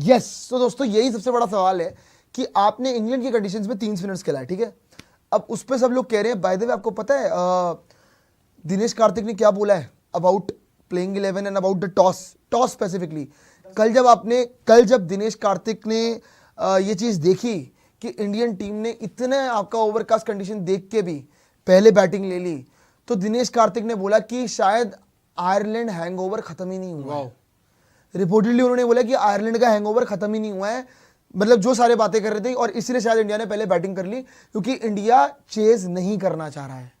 Yes, तो दोस्तों यही सबसे बड़ा सवाल है कि आपने इंग्लैंड की कंडीशंस में 3 स्पिनर्स खिलाए, ठीक है। अब उस पे सब लोग कह रहे हैं, बाय द वे आपको पता है दिनेश कार्तिक ने क्या बोला है about playing 11 and about the toss specifically. कल जब दिनेश कार्तिक ने ये चीज़ देखी कि इंडियन टीम ने इतने आपका ओवरकास्ट कंडीशन देख के भी पहले बैटिंग ले ली, तो दिनेश कार्तिक ने बोला कि शायद आयरलैंड हैंगओवर खत्म ही नहीं हुआ है। रिपोर्टेडली उन्होंने बोला कि आयरलैंड का हैंगओवर खत्म ही नहीं हुआ है, मतलब जो सारे बातें कर रहे थे, और इसलिए शायद इंडिया ने पहले बैटिंग कर ली क्योंकि इंडिया चेज नहीं करना चाह रहा है,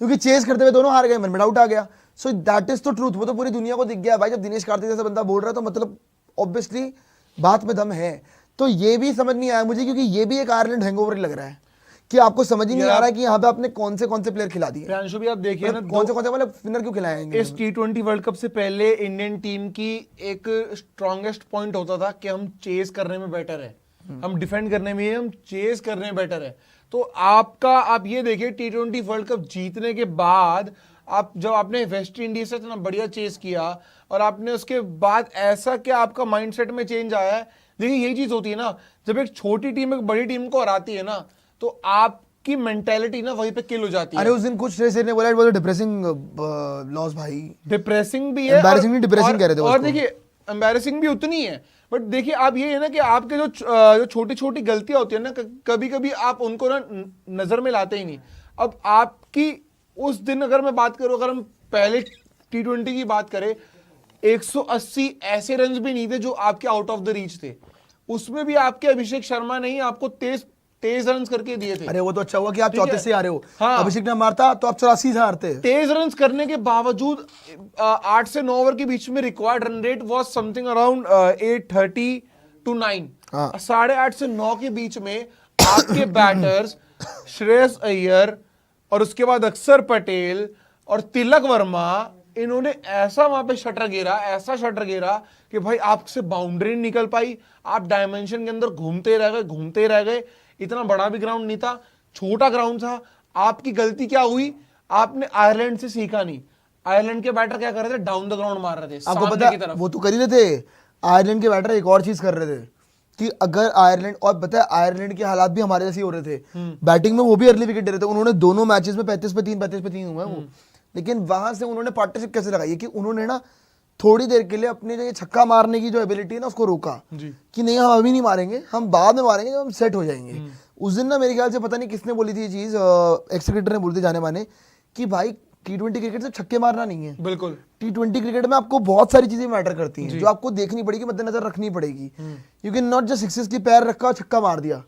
क्योंकि चेज करते हुए दोनों हार गए, मन में डाउट आ गया। So that is the truth, वो तो पूरी दुनिया को दिख गया भाई। जब दिनेश कार्तिक जैसा बंदा बोल रहा है तो मतलब ऑब्वियसली बात में दम है। तो ये भी समझ नहीं आया मुझे, क्योंकि ये भी एक आयरलैंड हैंगओवर लग रहा है कि आपको समझ ही नहीं आ रहा है कि यहाँ पे आपने कौन से प्लेयर खिला दिए। प्रियांशु भी आप देखिए ना, कौन से मतलब स्पिनर क्यों खिलाएंगे। इस T20 वर्ल्ड कप से पहले इंडियन टीम की एक स्ट्रॉन्गेस्ट पॉइंट होता था कि हम चेस करने में बेटर है, हम डिफेंड करने में, हम चेस करने में बेटर है। तो आप ये देखिए T20 वर्ल्ड कप जीतने के बाद जब आपने वेस्ट इंडीज से इतना बढ़िया चेस किया और आपने उसके बाद ऐसा कि आपका माइंडसेट में चेंज आया है। देखिए यही चीज होती है ना, जब एक छोटी टीम एक बड़ी टीम को हराती है ना, तो आपकी मेंटालिटी ना वहीं पे किल हो जाती है। अरे उस दिन कुछ ने बोला it was a depressing loss भाई। डिप्रेसिंग भी है, एम्बैरेसिंग नहीं, डिप्रेसिंग कह रहे थे और देखिए एम्बैरेसिंग भी उतनी है। बट देखिए आप ये है ना कि आपके जो छोटी छोटी गलतियां होती है ना, कभी कभी आप उनको ना नजर में लाते ही नहीं। अब आपकी उस दिन अगर मैं बात करूं, अगर हम पहले T20 की बात करें, 180 ऐसे रन भी नहीं थे जो आपके आउट ऑफ द रीच थे। उसमें भी आपके अभिषेक शर्मा ने ही आपको तेज रन करके दिए थे। अरे वो तो अच्छा हुआ कि आप 34 से आ रहे हो। हाँ। अभिषेक ने मारता तो आप 84 से हारते। तेज रन करने के बावजूद 8 से 9 ओवर के बीच में required run rate was something around 830 to 9। 8.5 से 9 के बीच में आपके बैटर्स श्रेयस अय्यर और उसके बाद अक्षर पटेल और तिलक वर्मा, इन्होंने ऐसा वहां पे ऐसा शटर गिरा कि भाई आपसे बाउंड्री नहीं निकल पाई। आप डायमेंशन के अंदर घूमते रह गए। इतना बड़ा भी ग्राउंड नहीं था, छोटा ग्राउंड था। आपकी गलती क्या हुई, आपने आयरलैंड से सीखा नहीं। आयरलैंड के बैटर क्या कर रहे थे, डाउन द ग्राउंड मार रहे थे, आपको पता की तरफ। वो तो कर ही रहे थे। आयरलैंड के बैटर एक और चीज कर रहे थे कि अगर आयरलैंड, और पता है आयरलैंड के हालात भी हमारे जैसे हो रहे थे, बैटिंग में वो भी अर्ली विकेट दे रहे थे। उन्होंने दोनों मैचेस में 35 पे 3 हुए वो, लेकिन वहां से उन्होंने पार्टनरशिप कैसे लगाई है कि उन्होंने ना थोड़ी देर के लिए अपने जो ये छक्का मारने की जो एबिलिटी है ना उसको रोका कि नहीं हम अभी नहीं मारेंगे, हम बाद में मारेंगे जब हम सेट हो जाएंगे। उस दिन ना मेरे ख्याल से पता नहीं किसने बोली थी ये चीज, एक्स क्रिकेटर ने बोली थी जाने माने, कि भाई T20 क्रिकेट से छक्के मारना नहीं है। बिल्कुल T20 क्रिकेट में आपको बहुत सारी चीजें मैटर करती हैं जो आपको देखनी पड़ेगी, मद्देनजर रखनी पड़ेगी। You can not just sixes की पैर रखा और छक्का मार दिया।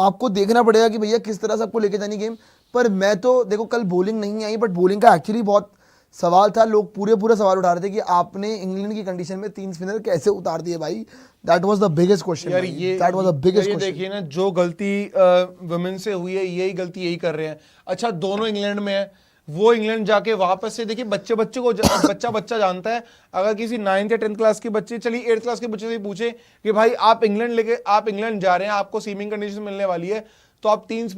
आपको देखना पड़ेगा कि भैया किस तरह से आपको लेके जानी गेम। पर मैं तो देखो कल बॉलिंग नहीं आई, बट बॉलिंग का एक्चुअली बहुत सवाल था। लोग पूरे सवाल उठा रहे थे कि आपने इंग्लैंड की कंडीशन में 3 स्पिनर कैसे उतार दिए भाई। That was the biggest question यार। That was the biggest question. देखिए ना, जो गलती वुमेन से हुई है यही कर रहे हैं। अच्छा दोनों इंग्लैंड में है, वो इंग्लैंड जाके वापस से देखिए बच्चा जानता है। अगर किसी 9th या 10th क्लास के बच्चे, चलिए 8th क्लास के बच्चे से पूछे कि भाई आप इंग्लैंड जा रहे हैं, आपको सीमिंग कंडीशन मिलने वाली है, तो आप तीन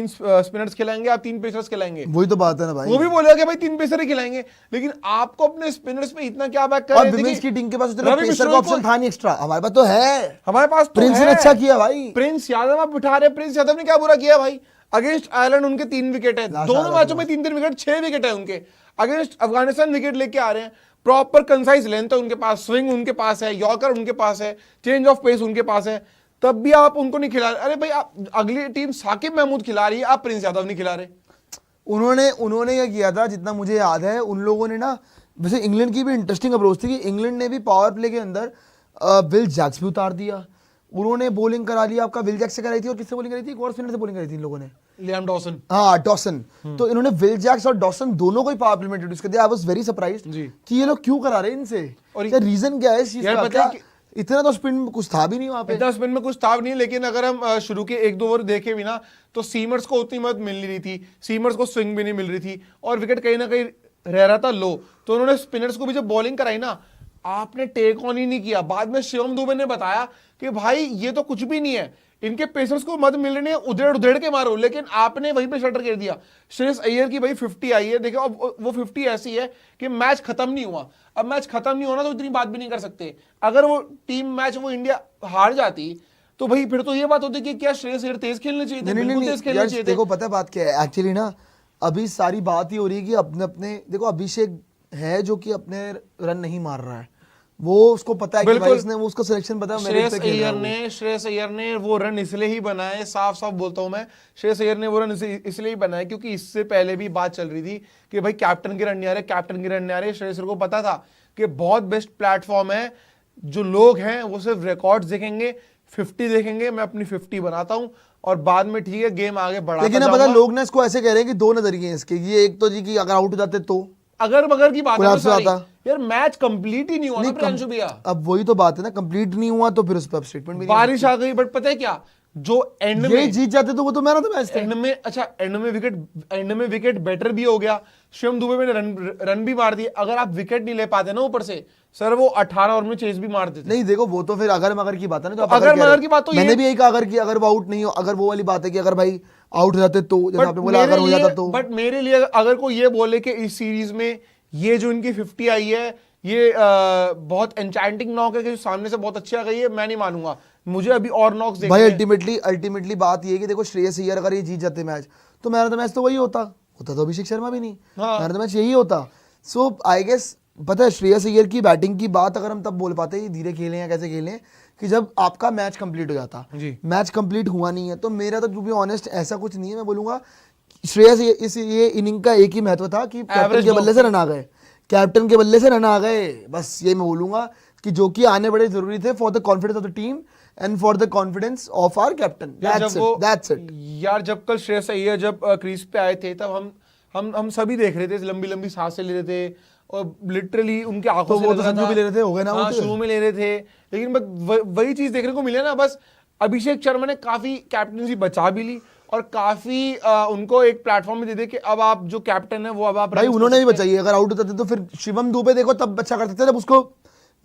स्पिनर्स खिलाएंगे, आप 3 पेसर्स खिलाएंगे। वही तो बात है ना भाई, वो भी बोलेगा कि भाई 3 पेसर ही खिलाएंगे, लेकिन आपको अपने स्पिनर्स पे इतना क्या बैक कर रहे हैं। विमेंस की टीम के पास पेसर का ऑप्शन था नहीं एक्स्ट्रा, हमारे पास तो है। हमारे पास तो प्रिंस ने अच्छा किया भाई। प्रिंस यादव आप बिठा रहे, प्रिंस यादव ने क्या बुरा किया भाई। अगेंस्ट आयरलैंड उनके 3 विकेट है, दोनों मैचों में 3 विकेट, 6 विकेट है उनके। अगेंस्ट अफगानिस्तान विकेट लेके आ रहे हैं, प्रॉपर कंसाइज लेंथ है उनके पास, स्विंग उनके पास है, यॉर्कर उनके पास है, चेंज ऑफ पेस उनके पास है, तब भी आप उनको नहीं खिला रहे। अरे भाई आप अगली टीम साकिब महमूद खिला रही है, आप प्रिंस यादव नहीं खिला रहे। उन्होंने क्या किया था, जितना मुझे याद है उन लोगों ने ना, वैसे इंग्लैंड की भी इंटरेस्टिंग अप्रोच थी कि इंग्लैंड ने भी पावर प्ले के अंदर विल जैक्स भी उतार दिया। उन्होंने बॉलिंग करा लिया, आपका विल जैक्स से कराई थी, और किससे बॉलिंग करी थी, एक और स्पिनर से बॉलिंग करी थी इन लोगों ने, लियाम डॉसन। हाँ डॉसन। तो इन्होंने विल जैक्स और डॉसन दोनों को ही पावर प्ले में इंट्रोड्यूस कर दिया। आई वाज वेरी सरप्राइज्ड कि ये लोग क्यों करा रहे हैं इनसे, और क्या रीजन क्या है इस चीज का। इतना तो स्पिन में कुछ था भी नहीं वहां पे, इतना स्पिन में कुछ था भी नहीं। लेकिन अगर हम शुरू के 1-2 ओवर देखे भी ना, तो सीमर्स को उतनी मदद मिल नहीं रही थी, सीमर्स को स्विंग भी नहीं मिल रही थी, और विकेट कहीं ना कहीं रह रहा था लो। तो उन्होंने स्पिनर्स को भी जब बॉलिंग कराई ना, आपने टेक ऑन ही नहीं किया। बाद में शिवम दुबे ने बताया कि भाई ये तो कुछ भी नहीं है, इनके पेसर्स को मत मिल रही है, उधेड़ उधेड़ के मारो, लेकिन आपने वहीं पे शटर कर दिया। श्रेयस अय्यर की भाई 50 आई है, देखो अब वो 50 ऐसी है कि मैच खत्म नहीं हुआ। अब मैच खत्म नहीं होना तो इतनी बात भी नहीं कर सकते। अगर वो टीम मैच वो इंडिया हार जाती तो भाई फिर तो ये बात होती कि क्या श्रेयस अय्यर तेज खेलने चाहिए थे, बिल्कुल तेज खेलने चाहिए थे। देखो पता है बात क्या है एक्चुअली ना, अभी सारी बात ही हो रही है कि अपने अपने देखो अभिषेक है जो कि अपने रन नहीं मार रहा है, वो उसको पता है कि भाई उसने वो उसको सिलेक्शन पता है मेरे पे खेल रहा है। श्रेयस अय्यर ने वो रन इसलिए ही बनाए, साफ साफ बोलता हूं मैं, श्रेयस अय्यर ने वो रन इसलिए ही बनाए क्योंकि इससे पहले भी बात चल रही थी कि भाई कैप्टन के रन नहीं आ रहे, कैप्टन के रन नहीं आ रहे। श्रेयस अय्यर को पता था कि बहुत बेस्ट प्लेटफॉर्म है, जो लोग हैं वो सिर्फ रिकॉर्ड्स देखेंगे, 50 देखेंगे, मैं अपनी 50 बनाता हूं और बाद में ठीक है गेम आगे बढ़ाता लेकिन अब पता लोग ना इसको ऐसे कह रहे हैं कि दो नजरिए हैं इसके, ये एक तो जी कि अगर आउट हो जाते तो अगर बगर की बात है तो सारी, यार मैच कंप्लीट ही नहीं हुआ ना प्रियांशु भैया। अब वही तो बात है ना, कंप्लीट नहीं हुआ तो फिर उस पर स्टेटमेंट भी बारिश आ गई, बट पता है क्या, जो एंड में जीत जाते तो वो तो मैन ऑफ द मैच था। एंड में विकेट बेटर भी हो गया, शिवम दुबे ने रन भी मार दिए। अगर आप विकेट नहीं ले पाते ना ऊपर से सर, वो 18 ओवर में चेस भी मार देते। नहीं देखो वो तो फिर अगर मगर की बात है ना, तो अगर मगर की बात तो मैंने भी यही कहा अगर कि अगर वो आउट नहीं हो, अगर वो वाली बात है कि अगर भाई आउट हो जाते तो, जैसे आपने बोला अगर हो जाता तो। बट मेरे लिए अगर कोई ये बोले कि इस सीरीज में ये जो इनकी 50 आई है ये बहुत एन्चेंटिंग नॉक है कि सामने से बहुत अच्छी आ गई है, मैं नहीं मानूंगा, मुझे अभी और नॉक्स देखने भाई अल्टीमेटली बात ये है कि देखो श्रेयस अय्यर अगर ये जीत जाते मैच तो मैन ऑफ द मैच तो वही होता तो अभिषेक शर्मा भी नहीं, मैन ऑफ द मैच यही होता। सो आई गेस पता है श्रेयस अय्यर की बैटिंग की बात अगर हम तब बोल पाते हैं धीरे खेलें या कैसे खेलें कि जब आपका मैच कंप्लीट हो जाता, मैच कंप्लीट हुआ नहीं है तो मेरा तो टू बी ऑनेस्ट ऐसा कुछ नहीं है। मैं बोलूंगा श्रेयस इस ये इनिंग का एक ही महत्व था कि कैप्टन के बल्ले से रन आ गए, कैप्टन के बल्ले से रन आ गए, बस ये मैं बोलूंगा कि जो कि आने बड़े जरूरी थे for the confidence of the team and for the confidence of our captain. That's it यार जब कल श्रेयस अय्यर जब क्रीज पे आए थे तब हम सभी देख रहे थे, लंबी लंबी सांसें ले रहे थे और लिटरली उनके आंखों से वो तो संजू भी ले रहे थे, हो गए ना हाँ, शुरू में ले रहे थे, लेकिन बस वही चीज देखने को मिले ना, बस अभिषेक शर्मा ने काफी कैप्टनसी बचा भी ली और काफी उनको एक प्लेटफॉर्म में दे दे कि अब आप जो कैप्टन है वो अब आप भाई उन्होंने भी बचाई। अगर आउट होते तो फिर शिवम दुबे देखो तब अच्छा कर सकते थे जब उसको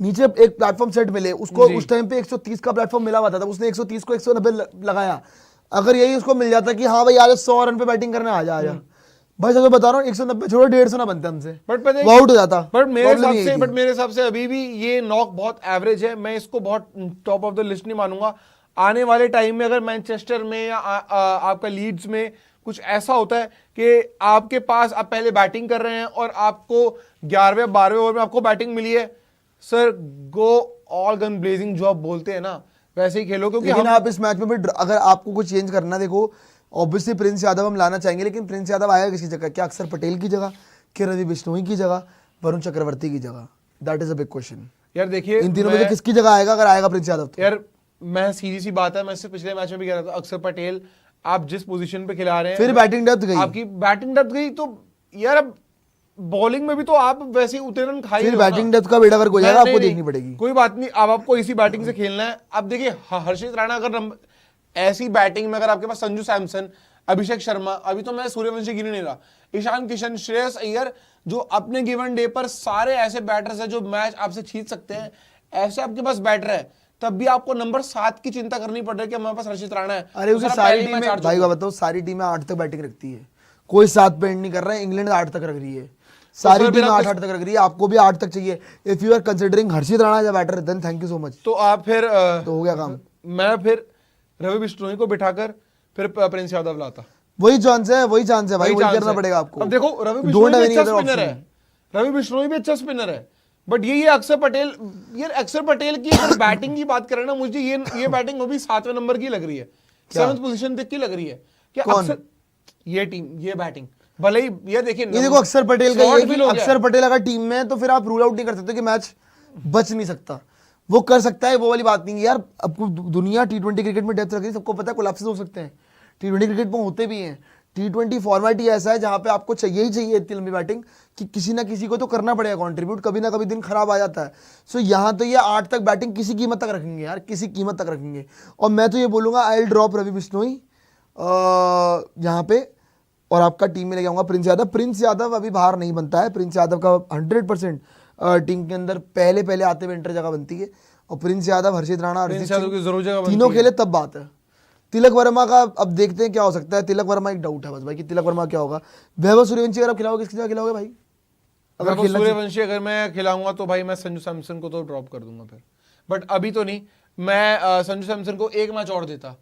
नीचे एक प्लेटफॉर्म सेट मिले, उसको उस टाइम पे 130 का प्लेटफॉर्म मिला हुआ था, तब उसने 130 को 190 लगाया। अगर यही उसको मिल जाता कि हाँ भाई आज 100 रन पे बैटिंग करने आ जा भाई, तो बता रहा हूँ 190 छोड़ो 150 ना बनते हमसे, बट आउट हो जाता। बट मेरे हिसाब से अभी भी ये नॉक बहुत एवरेज है, मैं इसको बहुत टॉप ऑफ द लिस्ट नहीं मानूंगा। आने वाले टाइम में अगर मैनचेस्टर में या आपका लीड्स में कुछ ऐसा होता है कि आपके पास आप पहले बैटिंग कर रहे हैं और आपको 11वें 12वें ओवर में आपको बैटिंग मिली है, sir go all gun blazing, जो आप बोलते हैं ना वैसे ही खेलो। क्योंकि लेकिन आप इस मैच में भी अगर आपको कुछ चेंज करना, देखो ऑब्वियसली प्रिंस यादव हम लाना चाहेंगे, लेकिन प्रिंस यादव आएगा किसी जगह, क्या अक्षर पटेल की जगह, क्या रवि बिश्नोई की जगह, वरुण चक्रवर्ती की जगह? That is a big question. यार देखिए इन तीनों में से किसकी जगह आएगा अगर आएगा प्रिंस यादव तो? यार मैं सीधी सी बात है, मैं इससे पिछले मैच में भी कह रहा था, अक्षर पटेल आप जिस पोजीशन पे खिला रहे हैं, फिर बैटिंग डेप्थ गई, आपकी बैटिंग डेप्थ गई तो यार अब बॉलिंग में भी तो आप वैसे ही उतने रन खाई, फिर बैटिंग डेप्थ का बेड़ा गर्क हो जाएगा, आपको देखनी पड़ेगी। कोई बात नहीं, अब आपको इसी बैटिंग से खेलना है। अब देखिए हर्षित राणा अगर ऐसी बैटिंग में अगर आपके पास संजू सैमसन, अभिषेक शर्मा, अभी तो मैं सूर्यवंशी गिन नहीं रहा, ईशान किशन, श्रेयस अय्यर, जो अपने गिवन डे पर सारे ऐसे बैटर्स हैं जो मैच आपसे खींच सकते हैं, ऐसे आपके पास बैटर है, तब भी आपको नंबर 7 की चिंता करनी पड़ रही है कि हमारे पास हर्षित राणा है। अरे उसकी सारी टीम भाई बताओ, सारी टीमें 8 तक बैटिंग रखती है, कोई 7 पे एंड नहीं कर रहा है। इंग्लैंड 8 तक रख रही है, सारी टीम 8 तक रख रही है, आपको भी 8 तक चाहिए। If you are considering Harshit Rana as a batter then thank you so much. तो आप फिर तो हो गया काम। मैं फिर रवि बिश्नोई को बिठाकर फिर प्रिंस यादव लाता। वही चांस है भाई, वही करना पड़ेगा आपको। अब देखो रवि बिश्नोई भी अच्छा स्पिनर है, रवि बिश्नोई भी अच्छा स्पिनर है, बट ये अक्षर पटेल, यार अक्षर पटेल की अगर बैटिंग की बात करें ना, मुझे ये बैटिंग वो भी 7वें नंबर की लग रही है, 7th पोजीशन तक की लग रही है। क्या अक्षर ये टीम ये बैटिंग भले ही, ये देखिए ये देखो अक्षर पटेल का ये कि अक्षर पटेल अगर टीम में है तो फिर आप रूल आउट नहीं कर सकते कि मैच बच नहीं सकता, वो कर सकता है, वो वाली बात नहीं है यार। अब दुनिया T20 क्रिकेट में डेप्थ रख रही है, सबको पता है कोलैप्सेस हो सकते हैं, T20 क्रिकेट में होते भी हैं। T20 फॉर्मेट ही ऐसा है जहां पे आपको चाहिए ही चाहिए इतनी लंबी बैटिंग कि किसी ना किसी को तो करना पड़ेगा कंट्रीब्यूट, कभी ना कभी दिन खराब आ जाता है। सो यहाँ तो ये 8 तक बैटिंग किसी कीमत तक रखेंगे यार, किसी कीमत तक रखेंगे। और मैं तो ये बोलूँगा I will drop Ravi Bishnoi यहाँ पे और आपका टीम में लेके आऊँगा प्रिंस यादव। प्रिंस यादव अभी बाहर नहीं बनता है, प्रिंस यादव का 100% टीम के अंदर पहले आते हुए एंटर जगह बनती है। और प्रिंस यादव, हर्षित राणा, प्रिंस यादव की जरूर जगह तीनों खेले तब बात है। तिलक वर्मा का अब देखते हैं क्या हो सकता है। तिलक वर्मा एक डाउट है बस भाई कि तिलक वर्मा क्या होगा। वैभव सूर्यवंशी अगर आप खिलाओगे किसकी जगह खिलाओगे भाई? अगर वैभव खेलना सूर्यवंशी अगर मैं खिलाऊंगा तो भाई मैं संजू सैमसन को तो ड्रॉप कर दूंगा फिर, बट अभी तो नहीं। मैं संजू सैमसन को एक मैच और देता,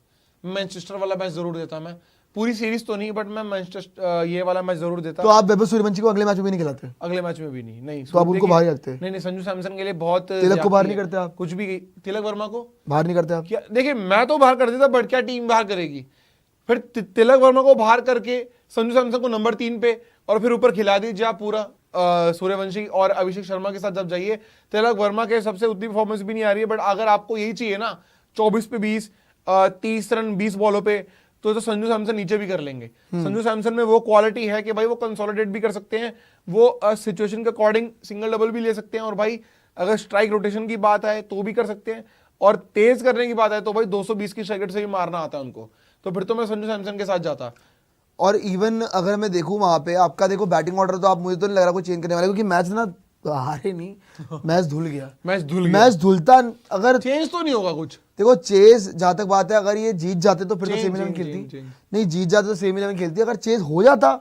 मैनचेस्टर वाला मैच जरूर देता मैं, पूरी सीरीज तो नहीं बट मैं मैनचेस्टर ये वाला मैच जरूर देता। तो आप वैभव सूर्यवंशी को अगले मैच में भी नहीं खिलाते? अगले मैच में भी नहीं, नहीं तो आप उनको बाहर ही रखते हैं? नहीं नहीं, संजू सैमसन के लिए बहुत तिलक को बाहर ज्यादती नहीं है। करते आप? कुछ भी तिलक वर्मा को बाहर नहीं करते आप? क्या देखिए, मैं तो बाहर कर देता बट क्या टीम बाहर करेगी? फिर तिलक वर्मा को बाहर करके संजू सैमसन को नंबर 3 पे और फिर ऊपर खिला दीजिए आप पूरा सूर्यवंशी और अभिषेक शर्मा के साथ जब जाइए। तिलक वर्मा के सबसे उतनी परफॉर्मेंस भी नहीं आ रही है, बट अगर आपको यही चाहिए ना 24 पे 20 30 रन 20 बॉलों पे, तो संजू सैमसन नीचे भी कर लेंगे। संजू सैमसन में वो क्वालिटी है कि भाई वो कंसोलिडेट भी कर सकते हैं, वो सिचुएशन के अकॉर्डिंग सिंगल डबल भी ले सकते हैं, और भाई अगर स्ट्राइक रोटेशन की बात है तो भी कर सकते हैं, और तेज करने की बात है तो भाई 220 की स्ट्राइक रेट से भी मारना आता है उनको। तो फिर तो मैं संजू सैमसन के साथ जाता। और इवन अगर मैं देखूं वहां पे आपका देखो बैटिंग ऑर्डर, तो आप मुझे तो नहीं लग रहा कोई चेंज करने वाले, क्योंकि मैच ना हारे नहीं, मैच धुल गया। मैच धुलता अगर चेंज तो नहीं होगा कुछ। देखो चेज जहां तक बात है, अगर ये जीत जाते तो फिर तो सेमी 11 खेलती, नहीं जीत जाते तो सेमी 11 खेलती। अगर चेज हो जाता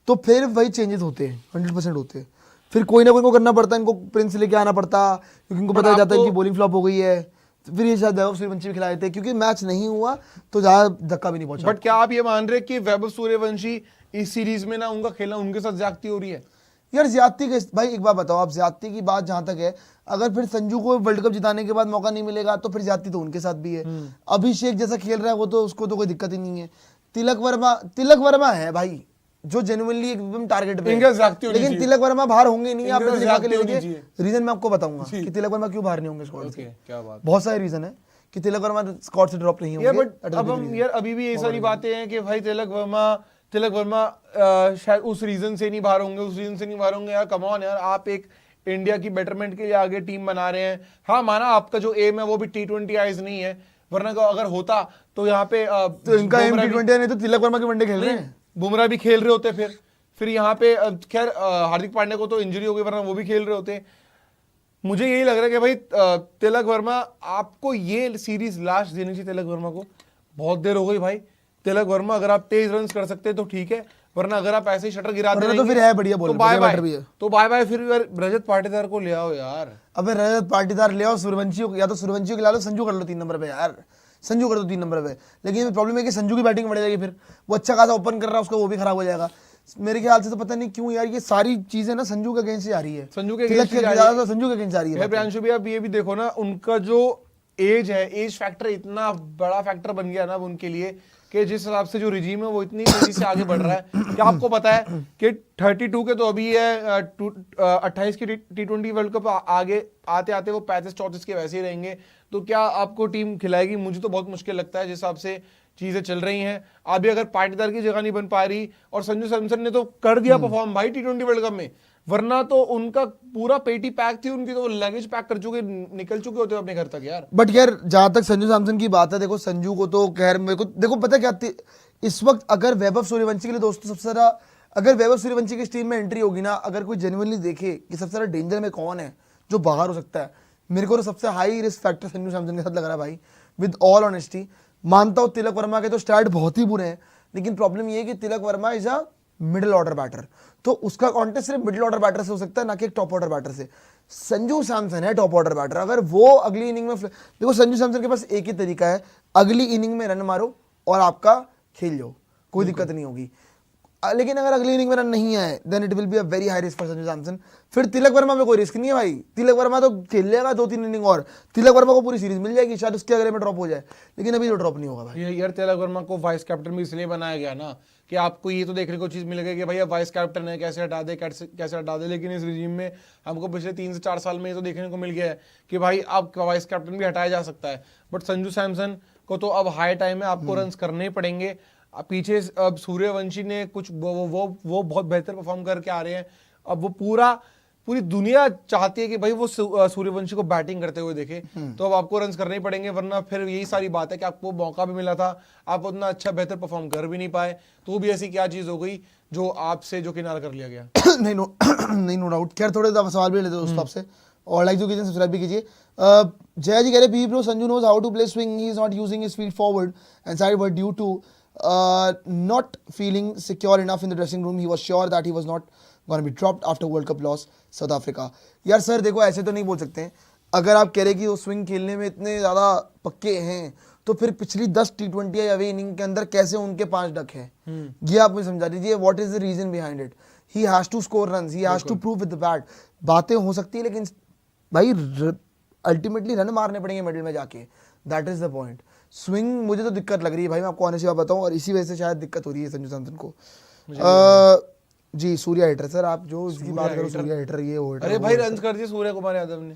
तो फिर वही चेंजेस होते हैं, 100% होते हैं। फिर कोई ना कोई को करना पड़ता है, इनको प्रिंस लेके आना पड़ता, क्योंकि इनको पता जाता है कि बॉलिंग फ्लॉप हो गई है, फिर ये शायद वैभव सूर्यवंशी भी खिला देते, क्योंकि मैच नहीं हुआ तो ज्यादा धक्का भी नहीं पहुंचा। बट क्या आप ये मान रहे कि वैभव सूर्यवंशी इस सीरीज में ना उनका खेलना उनके साथ ज्यादती हो रही है? यार ज्यादती के भाई एक बात बताओ आप, ज्यादती की बात जहां तक है, अगर फिर संजू को वर्ल्ड कप जिताने के बाद मौका नहीं मिलेगा तो फिर ज्यादती तो उनके साथ भी है। अभिषेक जैसा खेल रहा है वो तो उसको तो कोई दिक्कत ही नहीं है। तिलक वर्मा है भाई जो जेन्युइनली एकदम टारगेट पे है, लेकिन तिलक वर्मा बाहर होंगे नहीं। आप रीजन मैं आपको बताऊंगा कि तिलक वर्मा क्यों बाहर नहीं होंगे स्क्वाड से। क्या बात, बहुत सारे रीजन है कि तिलक वर्मा स्क्वाड से ड्रॉप नहीं होंगे। बट अब हम यार अभी भी ये सारी बातें हैं कि भाई तिलक वर्मा शायद उस रीजन से नहीं बाहर होंगे, उस रीजन से नहीं बाहर होंगे। यार कम ऑन यार, आप एक इंडिया की बेटरमेंट के लिए आगे टीम बना रहे हैं। हाँ माना आपका जो एम है वो भी T20 आइज नहीं है, वरना अगर होता तो यहाँ पे तो इनका एम T20 नहीं तो तिलक वर्मा के वनडे खेल रहे हैं, बुमराह भी खेल रहे होते। फिर यहाँ पे खैर हार्दिक पांड्या को तो इंजरी हो गई, वरना वो भी खेल रहे होते। मुझे यही लग रहा है कि भाई तिलक वर्मा, आपको ये सीरीज लास्ट देनी चाहिए तिलक वर्मा को। बहुत देर हो गई भाई। तिलक वर्मा अगर आप 23 रन कर सकते हैं तो ठीक है, वरना अगर आप ऐसे ही शटर गिराते तो फिर है बढ़िया बॉलर, तो बाय बाय। फिर रजत पाटीदार को ले आओ यार। अबे रजत पाटीदार ले आओ, सूर्यवंशी को, या तो सूर्यवंशी को खिला लो, संजू कर लो 3 नंबर पे यार, संजू कर दो 3 नंबर पे। लेकिन प्रॉब्लम है कि संजू की बैटिंग बढ़ जाएगी, फिर वो अच्छा खासा ओपन कर रहा है उसका, वो भी खराब हो जाएगा मेरे ख्याल से। तो पता नहीं क्यों यार ये सारी चीजें ना संजू के अगेंस्ट से आ रही है, संजू के अगेंस्ट आ रही है। प्रियांशु भी आप ये भी देखो ना, उनका जो एज है, एज फैक्टर इतना बड़ा फैक्टर बन गया ना उनके लिए, कि जिस हिसाब से जो रिजीम है वो इतनी तेजी से आगे बढ़ रहा है। क्या आपको पता है कि 32 के तो अभी है 28 की T20 वर्ल्ड कप आगे आते आते वो 35-34 के वैसे ही रहेंगे। तो क्या आपको टीम खिलाएगी? मुझे तो बहुत मुश्किल लगता है जिस हिसाब से चीजें चल रही हैं। अभी अगर पाटीदार की जगह नहीं बन पा रही, और संजू सैमसन ने तो कर दिया परफॉर्म भाई T20 वर्ल्ड कप में, वरना तो उनका पूरा पेटी पैक थी उनकी, तो वो लगेज पैक कर चुके निकल चुके होते अपने घर तक यार। बट यार जहां तक संजू सैमसन की बात है, देखो संजू को तो खैर मेरे को देखो पता क्या इस वक्त अगर वैभव सूर्यवंशी के लिए दोस्तों सबसे ज्यादा, अगर वैभव सूर्यवंशी की टीम में एंट्री होगी ना, अगर कोई जेन्युइनली देखे कि सबसे ज्यादा डेंजर में कौन है जो बाहर हो सकता है, मेरे को तो सबसे high risk factor Sanju Samson के साथ लग रहा है भाई, विद ऑल ऑनेस्टी। मानता हूं तिलक वर्मा के तो स्टैट बहुत ही बुरे हैं, लेकिन प्रॉब्लम ये है कि Tilak Varma is a middle order batter, तो उसका कॉन्टेस्ट सिर्फ मिडिल ऑर्डर बैटर से हो सकता है, ना कि एक टॉप ऑर्डर बैटर से। संजू सैमसन है टॉप ऑर्डर बैटर, अगर वो अगली इनिंग में देखो संजू सैमसन के पास एक ही तरीका है, अगली इनिंग में रन मारो और आपका खेल जाओ, कोई दिक्कत नहीं होगी। लेकिन अगर अगली इनिंग में रन नहीं आए then it will be a very high risk for Sanju Samson. फिर तिलक वर्मा में कोई रिस्क नहीं है भाई, तिलक वर्मा तो खेल लेगा 2-3 इनिंग और तिलक वर्मा को पूरी सीरीज मिल जाएगी, शायद उसके अगले में ड्रॉप हो जाए, लेकिन अभी तो ड्रॉप नहीं होगा भाई। यार तिलक वर्मा को वाइस कैप्टन भी इसलिए बनाया गया ना कि आपको ये तो देखने को चीज मिलेगी कि भैया वाइस कैप्टन है, कैसे हटा दे कैसे हटा दे। लेकिन इस रिजीम में हमको पिछले 3 से 4 साल में ये तो देखने को मिल गया है कि भाई अब वाइस कैप्टन भी हटाया जा सकता है। बट संजू सैमसन को तो अब हाई टाइम है, आपको रन्स करने ही पड़ेंगे। पीछे अब सूर्यवंशी ने कुछ वो बहुत बेहतर परफॉर्म करके आ रहे हैं। अब वो पूरी दुनिया चाहती है कि भाई वो सूर्यवंशी को बैटिंग करते हुए देखे, तो अब आपको रन्स करने ही पड़ेंगे, वरना फिर यही सारी बात है कि आपको मौका भी मिला था, आप उतना अच्छा बेहतर परफॉर्म कर भी नहीं पाए। तो भी ऐसी क्या चीज हो गई जो आपसे जो किनारा कर लिया गया? नहीं नो डाउट। खैर थोड़े सवाल भी लेते दोस्तों आपसे, और लाइक जो कीजिए सब्सक्राइब भी कीजिए। जया जी कह रहे पी bro Sanju knows how to play swing, he is not using his feet forward and side but due to not feeling secure enough in the dressing room. He was sure that he was not going to be dropped after World Cup loss South Africa. यार sir देखो ऐसे तो नहीं बोल सकते हैं। अगर आप कह रहे कि वो स्विंग खेलने में इतने ज़्यादा पक्के हैं तो फिर पिछली 10 T20 या अवे इनिंग के अंदर कैसे उनके 5 डक हैं, ये आप मुझे समझा दीजिए। What is the reason behind it? He has to score runs, he has to prove with the bat. बातें हो सकती है लेकिन भाई अल्टीमेटली रन मारने पड़ेंगे मिडिल में जाके, that is the point. Swing मुझे तो दिक्कत लग रही है भाई, मैं आपको ऑनेस्टली बात बताऊं, और इसी वजह से शायद दिक्कत हो रही है संजू सैमसन को। जी सूर्या हिटर सर, आप जो इसकी बात करो सूर्या हिटर ये हो, अरे भाई रन कर दिए सूर्य कुमार यादव ने।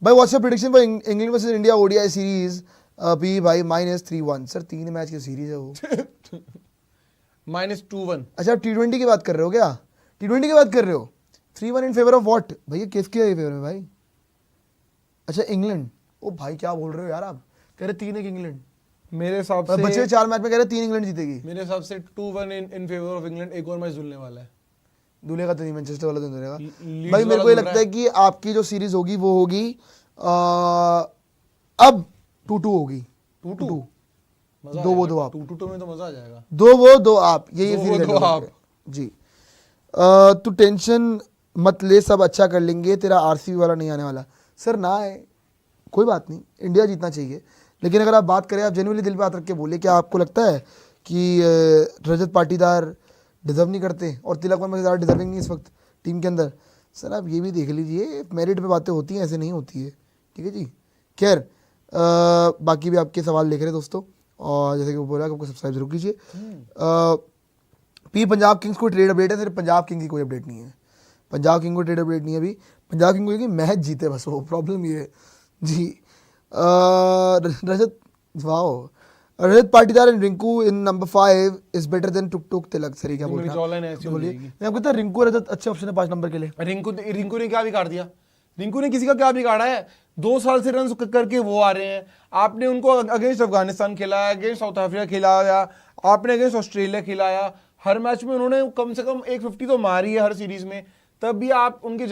भाई what's your prediction for England versus India ODI series? अभी भाई -3-1 सर, 3 मैच की सीरीज है वो। -2-1। अच्छा आप T20 की बात कर रहे हो क्या? T20 की बात कर रहे हो? 3-1 इन फेवर ऑफ व्हाट भैया, किसके फेवर में भाई? अच्छा इंग्लैंड, ओ भाई क्या बोल रहे हो यार आप, कह रहे 3-1 इंग्लैंड। मेरे हिसाब से बचे 4 मैच में कह रहे 3 इंग्लैंड जीतेगी। मेरे हिसाब से 2-1 इन फेवर ऑफ इंग्लैंड। एक और मैच धुलने वाला है। दूल्हे का तो नहीं, मैनचेस्टर वाला तो नहीं रहेगा लीड्स भाई। मेरे वाला को ये धुल लगता रहा है कि आपकी जो सीरीज होगी वो होगी अब 2-2 होगी। 2-2 मजा 2 वो 2 आप, 2-2 में तो मजा आ जाएगा। 2 वो 2 आप, यही दो वो, सीरीज दो आप। जी। तू टेंशन मत ले, सब अच्छा कर लेंगे, तेरा आरसीबी वाला नहीं आने वाला। सर ना है कोई बात नहीं, इंडिया जीतना चाहिए, लेकिन अगर आप बात करें, आप जेन्युइनली दिल पे हाथ रख के बोलिए, क्या आपको लगता है कि रजत पाटीदार डिजर्व नहीं करते और तिलक वर्मा से ज़्यादा डिजर्विंग नहीं इस वक्त टीम के अंदर? सर आप ये भी देख लीजिए, मेरिट पे बातें होती हैं, ऐसे नहीं होती है, ठीक है जी। खैर बाकी भी आपके सवाल देख रहे हैं दोस्तों, और जैसे कि वो बोला कि आपको सब्सक्राइब जरूर कीजिए। पी पंजाब किंग्स को ट्रेड अपडेट है, सिर्फ पंजाब किंग्स की कोई अपडेट नहीं है। पंजाब किंग को ट्रेड अपडेट नहीं है अभी। पंजाब किंग को कि मैच जीते बस, वो प्रॉब्लम ये है जी। Rajat wow, Rajat Patidar and Rinku in number 5 is better than टुक टुक तिलक। सर क्या बोल रहे हैं? मैं आपको कहता रिंकू रजत अच्छे ऑप्शन है 5 नंबर के लिए। रिंकू ने क्या बिगाड़ दिया? रिंकू ने किसी का क्या बिगाड़ा है? 2 साल से रन करके वो आ रहे हैं। आपने उनको अगेंस्ट अफगानिस्तान खिलाया, अगेंस्ट साउथ अफ्रीका खिलाया, आपने अगेंस्ट ऑस्ट्रेलिया खिलाया। हर मैच में उन्होंने कम से कम 150 तो मारी है हर सीरीज में, तब भी आप उनके